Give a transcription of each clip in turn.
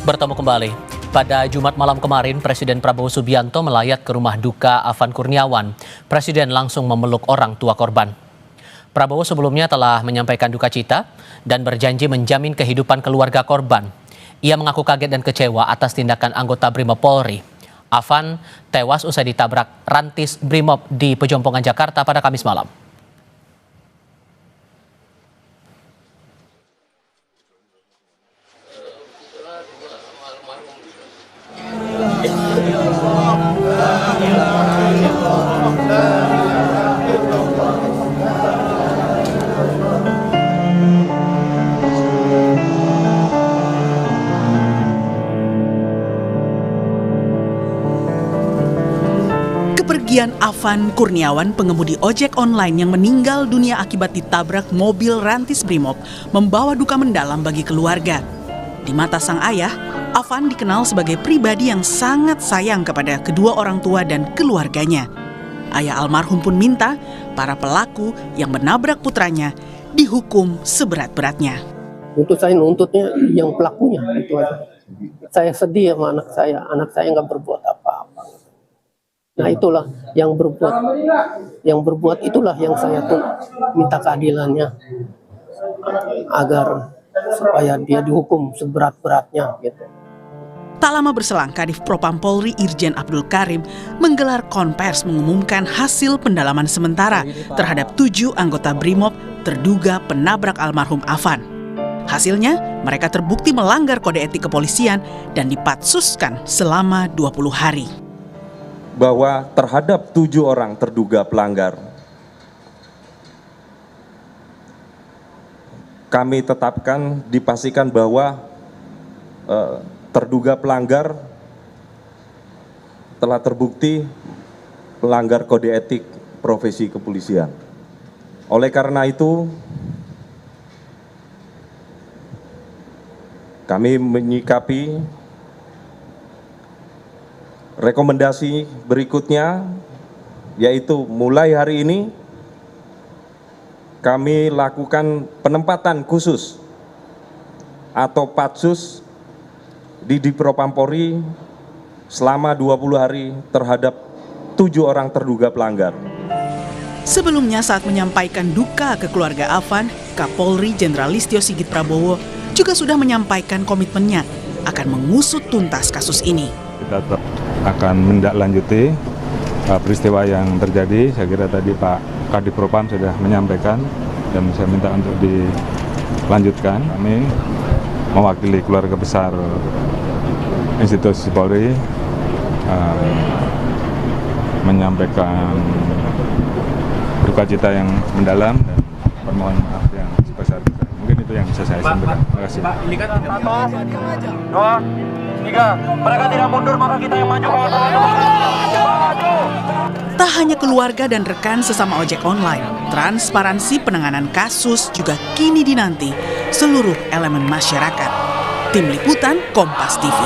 Bertemu kembali. Pada Jumat malam kemarin, Presiden Prabowo Subianto melayat ke rumah duka Afan Kurniawan. Presiden langsung memeluk orang tua korban. Prabowo sebelumnya telah menyampaikan duka cita dan berjanji menjamin kehidupan keluarga korban. Ia mengaku kaget dan kecewa atas tindakan anggota Brimob Polri. Afan tewas usai ditabrak rantis Brimob di Pejompongan, Jakarta pada Kamis malam. Kepergian Afan Kurniawan, pengemudi ojek online yang meninggal dunia akibat ditabrak mobil rantis Brimob, membawa duka mendalam bagi keluarga. Di mata sang ayah, Afan dikenal sebagai pribadi yang sangat sayang kepada kedua orang tua dan keluarganya. Ayah almarhum pun minta para pelaku yang menabrak putranya dihukum seberat-beratnya. Untuk saya nuntutnya yang pelakunya itu aja. Saya sedih sama anak saya nggak berbuat apa-apa. Nah itulah yang berbuat itulah yang saya tuh minta keadilannya agar supaya dia dihukum seberat-beratnya gitu. Tak lama berselang, Kadif Propam Polri Irjen Abdul Karim menggelar konvers mengumumkan hasil pendalaman sementara terhadap 7 anggota Brimob terduga penabrak almarhum Afan. Hasilnya, mereka terbukti melanggar kode etik kepolisian dan dipatsuskan selama 20 hari. Bahwa terhadap 7 orang terduga pelanggar, kami tetapkan dipastikan bahwa terduga pelanggar telah terbukti melanggar kode etik profesi kepolisian. Oleh karena itu, kami menyikapi rekomendasi berikutnya, yaitu mulai hari ini kami lakukan penempatan khusus atau patsus di Divpropam Polri selama 20 hari terhadap 7 orang terduga pelanggar. Sebelumnya saat menyampaikan duka ke keluarga Afan, Kapolri Jenderal Listio Sigit Prabowo juga sudah menyampaikan komitmennya akan mengusut tuntas kasus ini. Kita akan menindaklanjuti peristiwa yang terjadi. Saya kira tadi Pak Kadif Propam sudah menyampaikan dan saya minta untuk dilanjutkan. Kami mewakili keluarga besar institusi Polri menyampaikan duka cita yang mendalam dan permohonan maaf yang sebesar-besarnya. Mungkin itu yang bisa saya sampaikan. Terima kasih. Pak, indikat 1, 2, 3. Mereka tidak mundur, maka kita yang maju. Tak hanya keluarga dan rekan sesama ojek online, transparansi penanganan kasus juga kini dinanti seluruh elemen masyarakat. Tim Liputan Kompas TV.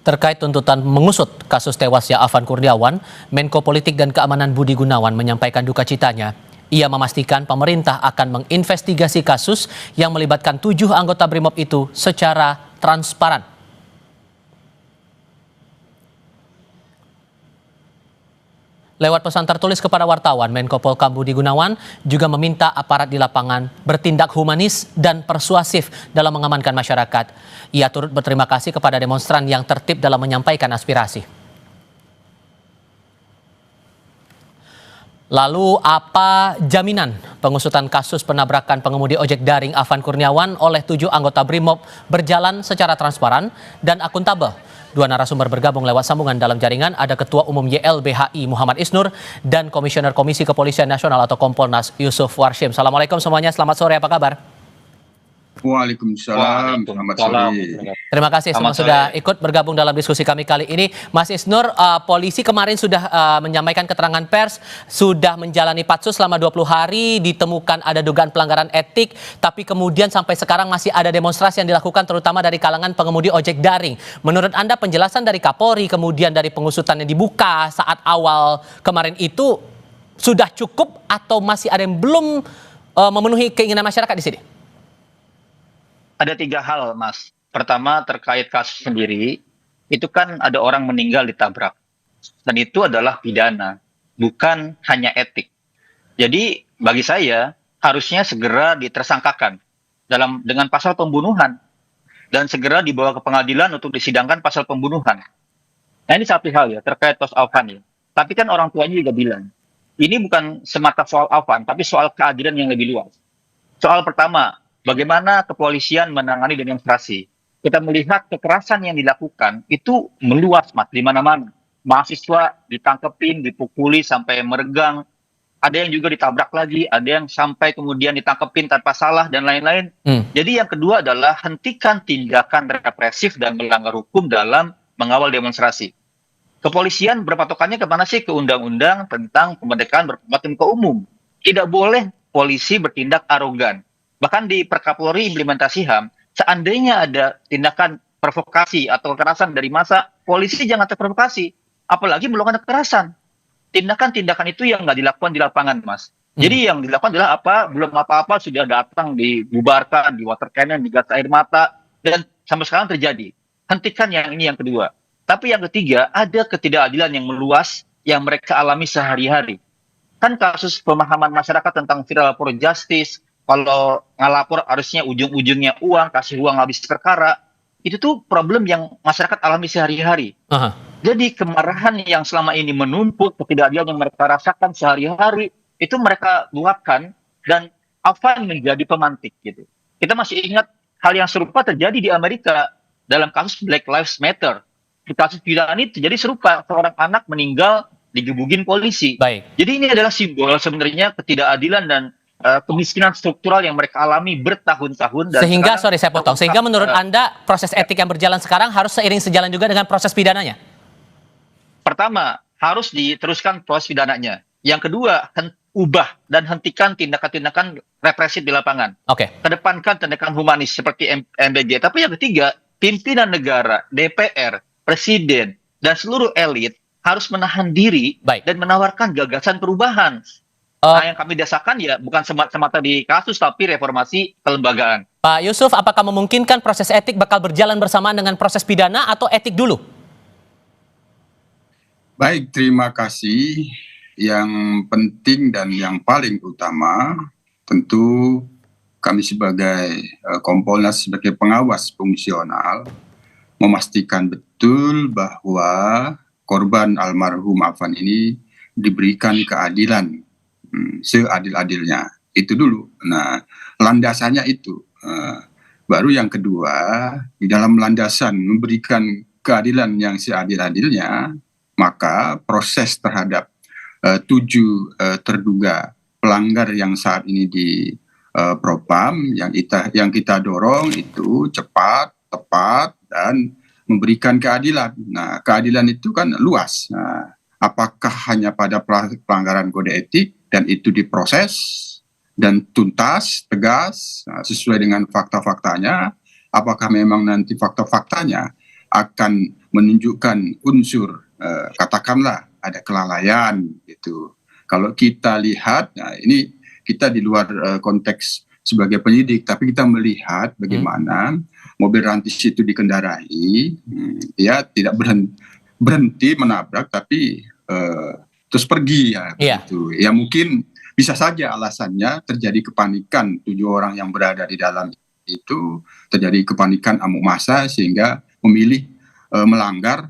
Terkait tuntutan mengusut kasus tewasnya Afan Kurniawan, Menko Politik dan Keamanan Budi Gunawan menyampaikan duka citanya. Ia memastikan pemerintah akan menginvestigasi kasus yang melibatkan 7 anggota Brimob itu secara transparan. Lewat pesan tertulis kepada wartawan, Menko Polkam Budi Gunawan juga meminta aparat di lapangan bertindak humanis dan persuasif dalam mengamankan masyarakat. Ia turut berterima kasih kepada demonstran yang tertib dalam menyampaikan aspirasi. Lalu apa jaminan pengusutan kasus penabrakan pengemudi ojek daring Afan Kurniawan oleh 7 anggota Brimob berjalan secara transparan dan akuntabel? 2 narasumber bergabung lewat sambungan dalam jaringan. Ada Ketua Umum YLBHI Muhammad Isnur dan Komisioner Komisi Kepolisian Nasional atau Kompolnas Yusuf Warshim. Assalamualaikum semuanya, selamat sore, apa kabar? Waalaikumsalam. Selamat sore. Terima kasih semua sudah ikut bergabung dalam diskusi kami kali ini. Mas Isnur, polisi kemarin sudah menyampaikan keterangan pers, sudah menjalani patsus selama 20 hari, ditemukan ada dugaan pelanggaran etik, tapi kemudian sampai sekarang masih ada demonstrasi yang dilakukan terutama dari kalangan pengemudi ojek daring. Menurut Anda penjelasan dari Kapolri, kemudian dari pengusutan yang dibuka saat awal kemarin itu sudah cukup atau masih ada yang belum memenuhi keinginan masyarakat di sini? Ada 3 hal, Mas. Pertama, terkait kasus sendiri, itu kan ada orang meninggal ditabrak. Dan itu adalah pidana, bukan hanya etik. Jadi, bagi saya, harusnya segera ditersangkakan dengan pasal pembunuhan. Dan segera dibawa ke pengadilan untuk disidangkan pasal pembunuhan. Nah, ini satu hal ya, terkait tos Afan ya. Tapi kan orang tuanya juga bilang, ini bukan semata soal Afan, tapi soal keadilan yang lebih luas. Soal pertama, bagaimana kepolisian menangani demonstrasi. Kita melihat kekerasan yang dilakukan itu meluas, Mas, di mana-mana. Mahasiswa ditangkepin, dipukuli sampai meregang. Ada yang juga ditabrak lagi, ada yang sampai kemudian ditangkepin tanpa salah dan lain-lain. Jadi yang kedua adalah hentikan tindakan represif dan melanggar hukum dalam mengawal demonstrasi. Kepolisian berpatokannya kemana sih? Ke undang-undang tentang kemerdekaan berpendapat ke umum. Tidak boleh polisi bertindak arogan. Bahkan di Perkapolri implementasi HAM, seandainya ada tindakan provokasi atau kekerasan dari massa, polisi jangan terprovokasi. Apalagi melakukan kekerasan. Tindakan-tindakan itu yang nggak dilakukan di lapangan, Mas. Jadi yang dilakukan adalah belum apa-apa sudah datang, dibubarkan, di water cannon, digas air mata, dan sampai sekarang terjadi. Hentikan yang ini yang kedua. Tapi yang ketiga, ada ketidakadilan yang meluas yang mereka alami sehari-hari. Kan kasus pemahaman masyarakat tentang viral lapor justice, kalau ngalapor harusnya ujung-ujungnya uang, kasih uang habis perkara, itu tuh problem yang masyarakat alami sehari-hari. Jadi kemarahan yang selama ini menumpuk, ketidakadilan yang mereka rasakan sehari-hari, itu mereka luapkan dan Afan menjadi pemantik gitu. Kita masih ingat hal yang serupa terjadi di Amerika dalam kasus Black Lives Matter. Di kasus pidana itu jadi serupa, seorang anak meninggal digebugin polisi. Baik. Jadi ini adalah simbol sebenarnya ketidakadilan dan kemiskinan struktural yang mereka alami bertahun-tahun. Sehingga, sorry saya potong, sehingga menurut Anda proses etik yang berjalan sekarang harus seiring sejalan juga dengan proses pidananya? Pertama, harus diteruskan proses pidananya. Yang kedua, ubah dan hentikan tindakan-tindakan represif di lapangan. Oke. Kedepankan tindakan humanis seperti MBG. Tapi yang ketiga, pimpinan negara, DPR, Presiden, dan seluruh elit harus menahan diri dan menawarkan gagasan perubahan. Nah, yang kami desakan ya bukan semata di kasus, tapi reformasi kelembagaan. Pak Yusuf, apakah memungkinkan proses etik bakal berjalan bersamaan dengan proses pidana atau etik dulu? Baik, terima kasih. Yang penting dan yang paling utama, tentu kami sebagai Kompolnas, sebagai pengawas fungsional, memastikan betul bahwa korban almarhum Afan ini diberikan keadilan seadil-adilnya. Itu dulu. Nah, landasannya itu. Baru yang kedua, di dalam landasan memberikan keadilan yang seadil-adilnya, maka proses terhadap 7 terduga pelanggar yang saat ini di Propam yang kita dorong itu cepat, tepat, dan memberikan keadilan. Nah, keadilan itu kan luas. Nah, apakah hanya pada pelanggaran kode etik dan itu diproses dan tuntas, tegas, sesuai dengan fakta-faktanya? Apakah memang nanti fakta-faktanya akan menunjukkan unsur, katakanlah ada kelalaian gitu. Kalau kita lihat, nah ini kita di luar konteks sebagai penyidik, tapi kita melihat bagaimana mobil rantis itu dikendarai, ya tidak berhenti menabrak, tapi terus pergi ya. Gitu. Ya mungkin bisa saja alasannya terjadi kepanikan 7 orang yang berada di dalam itu, terjadi kepanikan amuk massa sehingga memilih melanggar,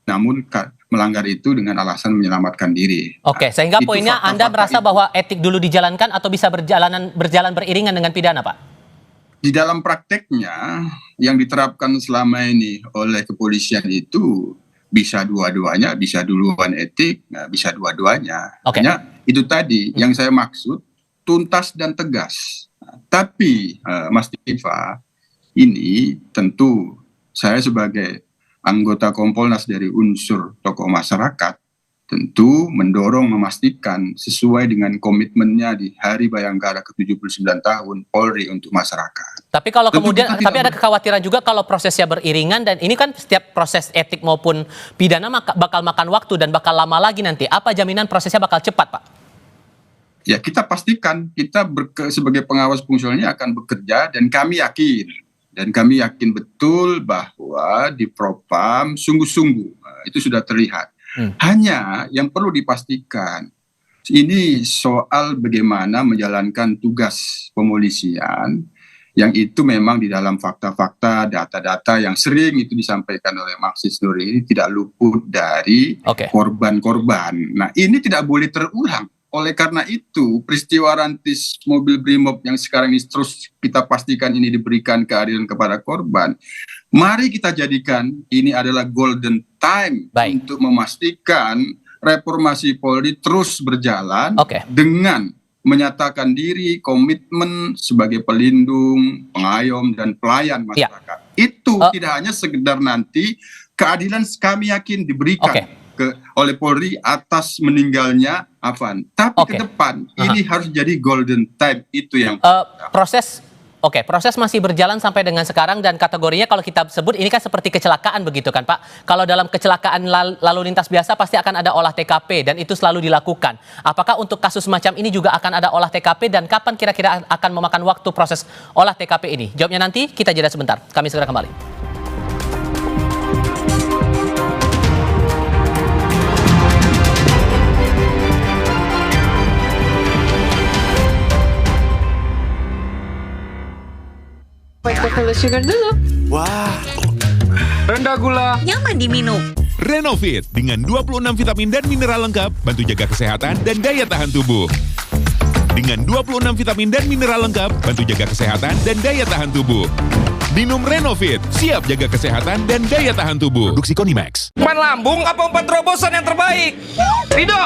namun melanggar itu dengan alasan menyelamatkan diri. Oke, sehingga poinnya Anda merasa bahwa etik dulu dijalankan atau bisa berjalan beriringan dengan pidana, Pak? Di dalam prakteknya yang diterapkan selama ini oleh kepolisian itu bisa dua-duanya, bisa duluan etik, bisa dua-duanya. Hanya itu tadi yang saya maksud, tuntas dan tegas. Tapi Mas Diva, ini tentu saya sebagai anggota Kompolnas dari unsur tokoh masyarakat tentu mendorong memastikan sesuai dengan komitmennya di Hari Bayangkara ke-79 tahun Polri untuk masyarakat. Tapi kalau kemudian, tapi ada kekhawatiran juga kalau prosesnya beriringan dan ini kan setiap proses etik maupun pidana bakal makan waktu dan bakal lama lagi nanti. Apa jaminan prosesnya bakal cepat, Pak? ya kita pastikan kita sebagai pengawas fungsionalnya akan bekerja, dan kami yakin betul bahwa di Propam sungguh-sungguh itu sudah terlihat. Hanya yang perlu dipastikan ini soal bagaimana menjalankan tugas pemolisian yang itu memang di dalam fakta-fakta, data-data yang sering itu disampaikan oleh Maksis Nuri ini tidak luput dari korban-korban. Nah, ini tidak boleh terulang. Oleh karena itu, peristiwa rantis mobil Brimob yang sekarang ini terus kita pastikan ini diberikan keadilan kepada korban. Mari kita jadikan ini adalah golden time untuk memastikan reformasi Polri terus berjalan dengan menyatakan diri, komitmen sebagai pelindung, pengayom, dan pelayan masyarakat. Itu tidak hanya sekedar nanti keadilan kami yakin diberikan oleh Polri atas meninggalnya Afan. Tapi ke depan ini harus jadi golden time, itu yang proses masih berjalan sampai dengan sekarang, dan kategorinya kalau kita sebut ini kan seperti kecelakaan begitu kan Pak. Kalau dalam kecelakaan lalu lintas biasa pasti akan ada olah TKP dan itu selalu dilakukan. Apakah untuk kasus semacam ini juga akan ada olah TKP, dan kapan kira-kira akan memakan waktu proses olah TKP ini? Jawabnya nanti, kita jeda sebentar. Kami segera kembali. White sugar dulu. Wah, rendah gula, nyaman diminum. Renovit dengan 26 vitamin dan mineral lengkap, bantu jaga kesehatan dan daya tahan tubuh. Dengan 26 vitamin dan mineral lengkap, bantu jaga kesehatan dan daya tahan tubuh. Minum Renovit, siap jaga kesehatan dan daya tahan tubuh. Produksi Konimax. Umpan lambung apa umpan terobosan yang terbaik? Rido!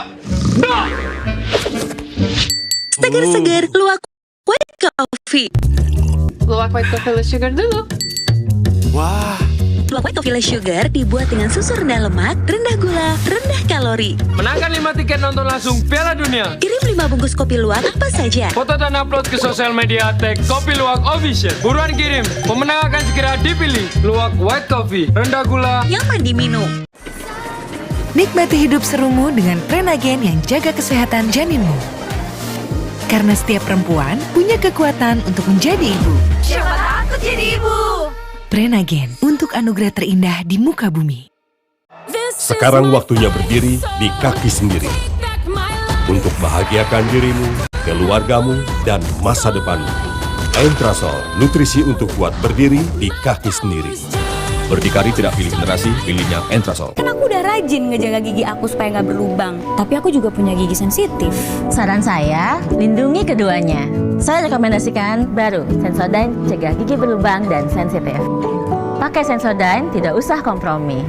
Seger-seger, luwak white coffee. Luwak white coffee less sugar dulu. Wah, Luwak white coffee less sugar dibuat dengan susu rendah lemak, rendah gula, rendah kalori. Menangkan 5 tiket nonton langsung Piala Dunia. Kirim 5 bungkus kopi luwak apa saja. Foto dan upload ke sosial media tag Kopi Luwak Official. Buruan kirim, pemenang akan segera dipilih. Luwak white coffee, rendah gula, nyaman diminum. Nikmati hidup serumu dengan Prenagen yang jaga kesehatan janinmu. Karena setiap perempuan punya kekuatan untuk menjadi ibu. Siapa takut jadi ibu? Prenagen, untuk anugerah terindah di muka bumi. Sekarang waktunya berdiri di kaki sendiri. Untuk bahagiakan dirimu, keluargamu, dan masa depanmu. Entrasol, nutrisi untuk kuat berdiri di kaki sendiri. Berdikari tidak pilih generasi, pilihnya Entrasol. Kan aku udah rajin ngejaga gigi aku supaya nggak berlubang. Tapi aku juga punya gigi sensitif. Saran saya, lindungi keduanya. Saya rekomendasikan baru Sensodyne cegah gigi berlubang dan sensitif. Pakai Sensodyne, tidak usah kompromi.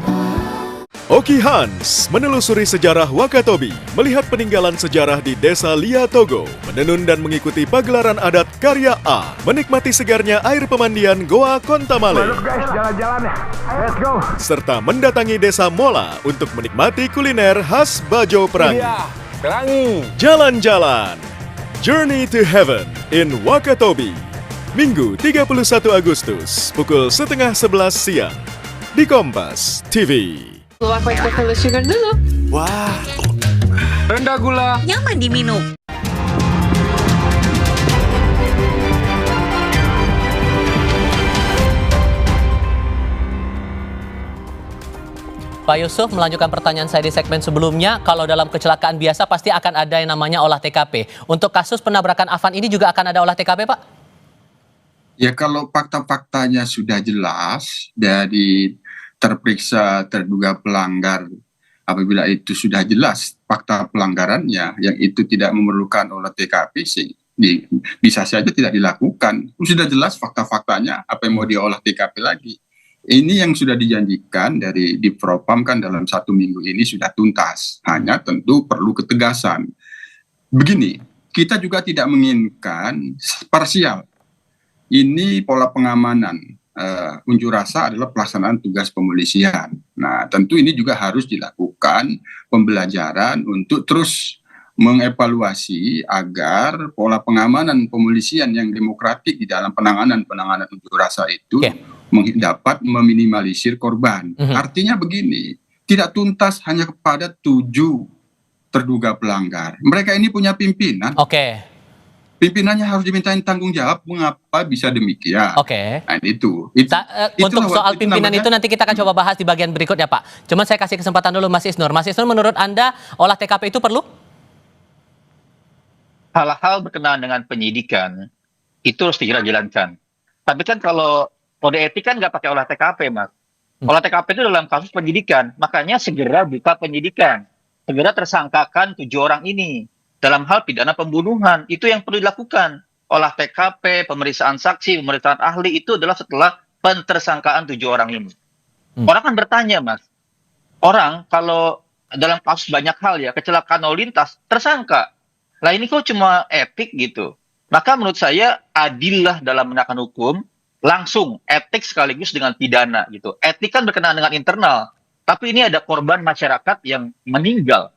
Oki Hans menelusuri sejarah Wakatobi, melihat peninggalan sejarah di desa Lia Togo, menenun dan mengikuti pagelaran adat karya A, menikmati segarnya air pemandian Goa Kontamale. Masuk guys, jalan-jalan ya. Let's go. Serta mendatangi desa Mola untuk menikmati kuliner khas Bajo Perangi. Iya, Perangi. Jalan-jalan. Journey to Heaven in Wakatobi. Minggu 31 Agustus, pukul 10:30 siang. Di Kompas TV. luwak white coffee less sugar dulu. wah, Rendah gula, nyaman diminum. Pak Yusuf, melanjutkan pertanyaan saya di segmen sebelumnya, kalau dalam kecelakaan biasa pasti akan ada yang namanya olah TKP. Untuk kasus penabrakan Afan ini juga akan ada olah TKP, Pak? Ya, kalau fakta-faktanya sudah jelas dari terperiksa terduga pelanggar, apabila itu sudah jelas fakta pelanggarannya, yang itu tidak memerlukan olah TKP sih, bisa saja tidak dilakukan. Sudah jelas fakta-faktanya, apa yang mau diolah TKP lagi? Ini yang sudah dijanjikan dari di Propam kan dalam 1 minggu ini sudah tuntas. Hanya tentu perlu ketegasan. Begini, kita juga tidak menginginkan parsial. Ini pola pengamanan. Unjuk rasa adalah pelaksanaan tugas pemolisian. Nah, tentu ini juga harus dilakukan pembelajaran untuk terus mengevaluasi agar pola pengamanan pemolisian yang demokratik di dalam penanganan unjuk rasa itu dapat meminimalisir korban. Artinya begini, tidak tuntas hanya kepada 7 terduga pelanggar. Mereka ini punya pimpinan. Oke. Pimpinannya harus dimintain tanggung jawab mengapa bisa demikian. Oke. Nah, itu Untuk soal pimpinan itu nanti kita akan coba bahas di bagian berikutnya, Pak. Cuman saya kasih kesempatan dulu Mas Isnur. Mas Isnur, menurut Anda olah TKP itu perlu? Hal-hal berkenaan dengan penyidikan itu harus segera dijalankan. Tapi kan kalau kode etik kan nggak pakai olah TKP, Mas. Olah TKP itu dalam kasus penyidikan. Makanya segera buka penyidikan. Segera tersangkakan 7 orang ini. Dalam hal pidana pembunuhan, itu yang perlu dilakukan. Olah TKP, pemeriksaan saksi, pemeriksaan ahli, itu adalah setelah pentersangkaan 7 orang ini. Orang kan bertanya, Mas. Orang kalau dalam kasus banyak hal ya, kecelakaan lalu lintas, tersangka. Lah ini kok cuma etik gitu. Maka menurut saya, adillah dalam menegakkan hukum, langsung etik sekaligus dengan pidana gitu. Etik kan berkenaan dengan internal, tapi ini ada korban masyarakat yang meninggal,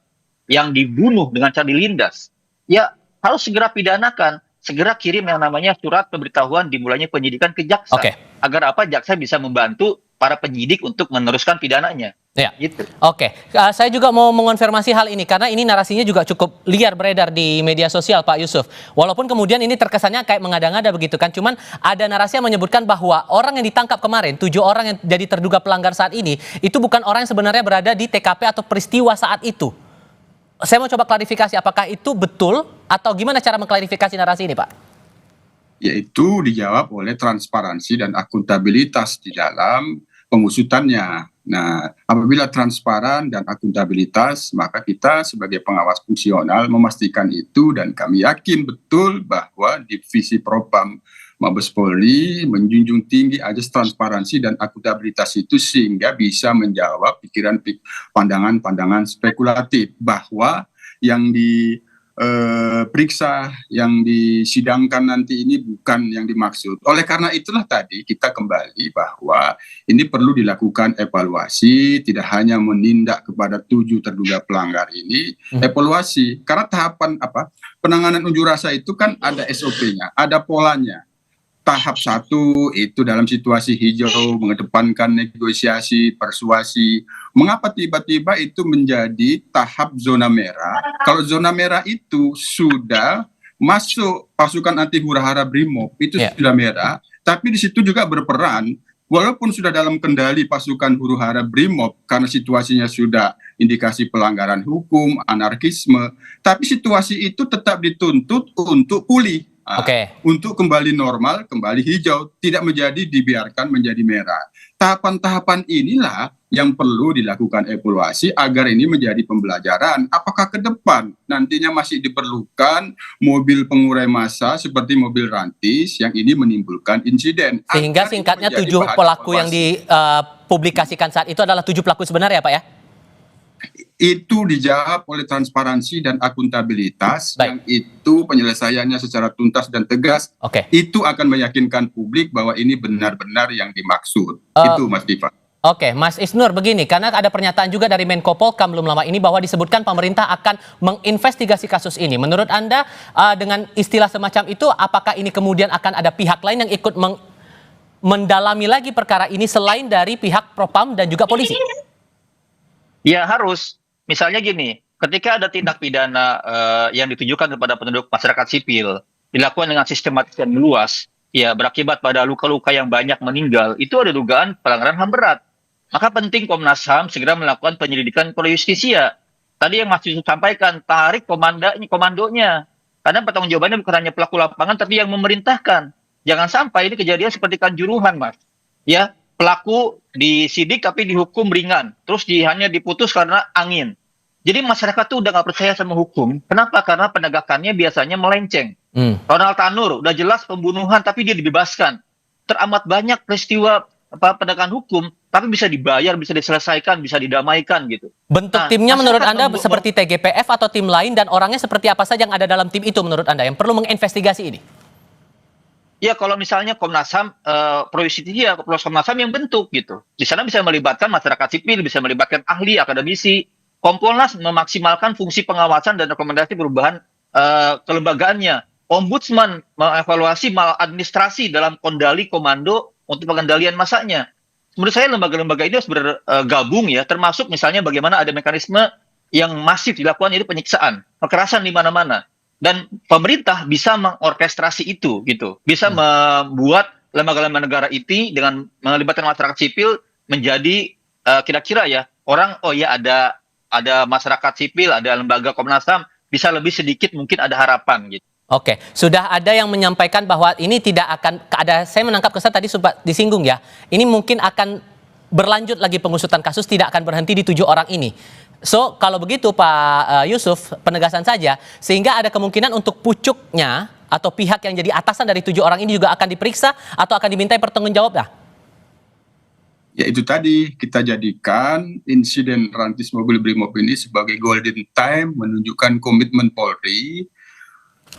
yang dibunuh dengan cara dilindas, ya harus segera pidanakan, segera kirim yang namanya surat pemberitahuan dimulainya penyidikan ke jaksa, agar apa jaksa bisa membantu para penyidik untuk meneruskan pidananya. Ya. Gitu. Oke, saya juga mau mengonfirmasi hal ini karena ini narasinya juga cukup liar beredar di media sosial, Pak Yusuf. Walaupun kemudian ini terkesannya kayak mengada-ngada begitu kan, cuman ada narasi yang menyebutkan bahwa orang yang ditangkap kemarin, 7 orang yang jadi terduga pelanggar saat ini, itu bukan orang yang sebenarnya berada di TKP atau peristiwa saat itu. Saya mau coba klarifikasi, apakah itu betul atau gimana cara mengklarifikasi narasi ini, Pak? Yaitu dijawab oleh transparansi dan akuntabilitas di dalam pengusutannya. Nah, apabila transparan dan akuntabilitas, maka kita sebagai pengawas fungsional memastikan itu, dan kami yakin betul bahwa Divisi Propam Mabes Polri menjunjung tinggi ajas transparansi dan akuntabilitas itu sehingga bisa menjawab pandangan-pandangan spekulatif bahwa yang diperiksa, yang disidangkan nanti ini bukan yang dimaksud. Oleh karena itulah tadi kita kembali bahwa ini perlu dilakukan evaluasi, tidak hanya menindak kepada 7 terduga pelanggar ini, evaluasi. Karena tahapan penanganan unjuk rasa itu kan ada SOP-nya, ada polanya. Tahap 1 itu dalam situasi hijau, mengedepankan negosiasi, persuasi. Mengapa tiba-tiba itu menjadi tahap zona merah? Kalau zona merah itu sudah masuk pasukan anti hura-hara BRIMOB, itu sudah merah. Tapi di situ juga berperan, walaupun sudah dalam kendali pasukan huru-hara BRIMOB, karena situasinya sudah indikasi pelanggaran hukum, anarkisme, tapi situasi itu tetap dituntut untuk pulih. Untuk kembali normal, kembali hijau, tidak dibiarkan menjadi merah. Tahapan-tahapan inilah yang perlu dilakukan evaluasi agar ini menjadi pembelajaran. Apakah ke depan nantinya masih diperlukan mobil pengurai massa seperti mobil rantis yang ini menimbulkan insiden. Sehingga singkatnya 7 pelaku yang dipublikasikan saat itu adalah 7 pelaku sebenarnya, Pak ya? Itu dijawab oleh transparansi dan akuntabilitas. Yang itu penyelesaiannya secara tuntas dan tegas. Itu akan meyakinkan publik bahwa ini benar-benar yang dimaksud. Itu Mas Diva. Oke, Mas Isnur, begini, karena ada pernyataan juga dari Menko Polhukam belum lama ini bahwa disebutkan pemerintah akan menginvestigasi kasus ini. Menurut Anda, dengan istilah semacam itu, apakah ini kemudian akan ada pihak lain yang ikut mendalami lagi perkara ini selain dari pihak Propam dan juga polisi? Ya harus. Misalnya gini, ketika ada tindak pidana yang ditujukan kepada penduduk masyarakat sipil, dilakukan dengan sistematis dan meluas, ya berakibat pada luka-luka yang banyak meninggal, itu ada dugaan pelanggaran HAM berat. Maka penting Komnas HAM segera melakukan penyelidikan pro justisia. Tadi yang Mas Yusuf sampaikan, tarik komandonya. Karena pertanggungjawabannya bukan hanya pelaku lapangan, tapi yang memerintahkan. Jangan sampai ini kejadian seperti Kanjuruhan, Mas. Ya, pelaku disidik tapi dihukum ringan, terus hanya diputus karena angin. Jadi masyarakat tuh udah nggak percaya sama hukum. Kenapa? Karena penegakannya biasanya melenceng. Ronald Tanur udah jelas pembunuhan tapi dia dibebaskan. Teramat banyak peristiwa penegakan hukum tapi bisa dibayar, bisa diselesaikan, bisa didamaikan gitu. Bentuk timnya menurut Anda seperti TGPF atau tim lain, dan orangnya seperti apa saja yang ada dalam tim itu menurut Anda yang perlu menginvestigasi ini? Ya kalau misalnya Komnas HAM, pro justisia, Komnas HAM yang bentuk gitu. Di sana bisa melibatkan masyarakat sipil, bisa melibatkan ahli, akademisi. Kompolnas memaksimalkan fungsi pengawasan dan rekomendasi perubahan kelembagaannya. Ombudsman mengevaluasi maladministrasi dalam kendali komando untuk pengendalian masanya. Menurut saya lembaga-lembaga ini harus bergabung ya, termasuk misalnya bagaimana ada mekanisme yang masif dilakukan itu penyiksaan, kekerasan di mana-mana. Dan pemerintah bisa mengorkestrasi itu gitu. Bisa membuat lembaga-lembaga negara itu dengan melibatkan masyarakat sipil menjadi kira-kira ya orang ada masyarakat sipil, ada lembaga Komnas HAM, bisa lebih sedikit mungkin ada harapan gitu. Oke, sudah ada yang menyampaikan bahwa ini tidak akan saya menangkap kesan tadi sempat disinggung ya. Ini mungkin akan berlanjut lagi pengusutan kasus, tidak akan berhenti di 7 orang ini. So, kalau begitu Pak Yusuf, penegasan saja, sehingga ada kemungkinan untuk pucuknya atau pihak yang jadi atasan dari 7 orang ini juga akan diperiksa atau akan dimintai pertanggungjawab. Ya itu tadi, kita jadikan insiden rantis mobil Brimob ini sebagai golden time, menunjukkan komitmen Polri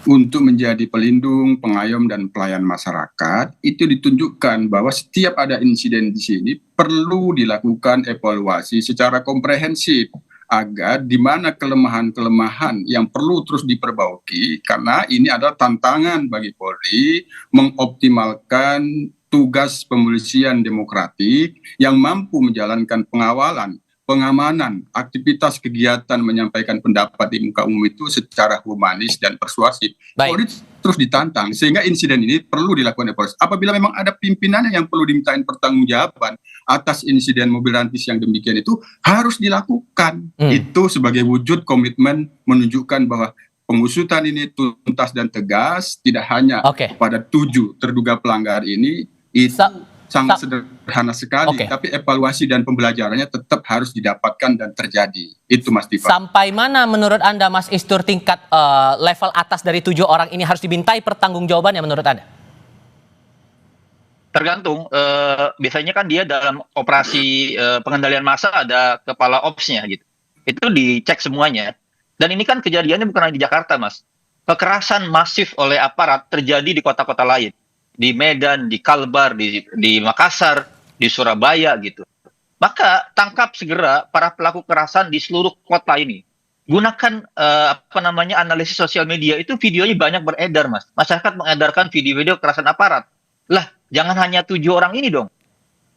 untuk menjadi pelindung, pengayom, dan pelayan masyarakat. Itu ditunjukkan bahwa setiap ada insiden di sini perlu dilakukan evaluasi secara komprehensif, agar di mana kelemahan-kelemahan yang perlu terus diperbaiki, karena ini adalah tantangan bagi Polri mengoptimalkan tugas pemolisian demokratik yang mampu menjalankan pengawalan, pengamanan, aktivitas kegiatan menyampaikan pendapat di muka umum itu secara humanis dan persuasif. Polri terus ditantang, sehingga insiden ini perlu dilakukan evaluasi. Apabila memang ada pimpinannya yang perlu dimintain pertanggungjawaban atas insiden mobil rantis yang demikian itu, harus dilakukan. Itu sebagai wujud komitmen menunjukkan bahwa pengusutan ini tuntas dan tegas, tidak hanya pada 7 terduga pelanggar ini, itu sangat sederhana sekali, tapi evaluasi dan pembelajarannya tetap harus didapatkan dan terjadi. Itu Mas Tifa. Sampai mana menurut Anda Mas Isnur tingkat level atas dari 7 orang ini harus dimintai pertanggungjawabannya menurut Anda? Tergantung, biasanya kan dia dalam operasi pengendalian massa ada kepala opsnya gitu. Itu dicek semuanya. Dan ini kan kejadiannya bukan hanya di Jakarta, Mas. Kekerasan masif oleh aparat terjadi di kota-kota lain. Di Medan, di Kalbar, di Makassar, di Surabaya gitu. Maka tangkap segera para pelaku kekerasan di seluruh kota ini. Gunakan analisis sosial media, itu videonya banyak beredar, Mas. Masyarakat mengedarkan video-video kekerasan aparat. Lah, jangan hanya 7 orang ini dong.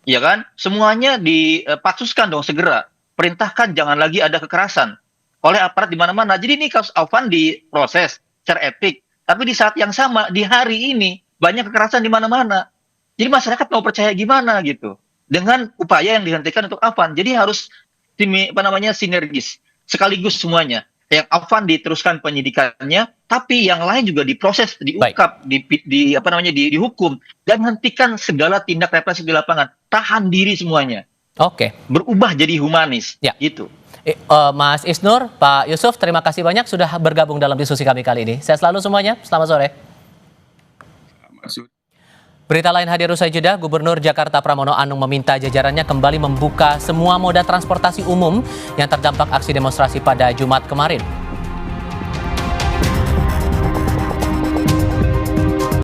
Ya kan? Semuanya dipatsuskan dong segera. Perintahkan jangan lagi ada kekerasan oleh aparat di mana-mana. Jadi ini kasus Afan diproses secara etik, tapi di saat yang sama di hari ini banyak kekerasan di mana-mana. Jadi masyarakat mau percaya gimana gitu dengan upaya yang dihentikan untuk Afan. Jadi harus sinergis sekaligus semuanya. Yang Afan diteruskan penyidikannya, tapi yang lain juga diproses, diungkap, dihukum, dan hentikan segala tindak represif di lapangan. Tahan diri semuanya. Berubah jadi humanis. Gitu. Mas Isnur, Pak Yusuf, terima kasih banyak sudah bergabung dalam diskusi kami kali ini. Sehat selalu semuanya. Selamat sore. Berita lain hadir usai jeda, Gubernur Jakarta Pramono Anung meminta jajarannya kembali membuka semua moda transportasi umum yang terdampak aksi demonstrasi pada Jumat kemarin.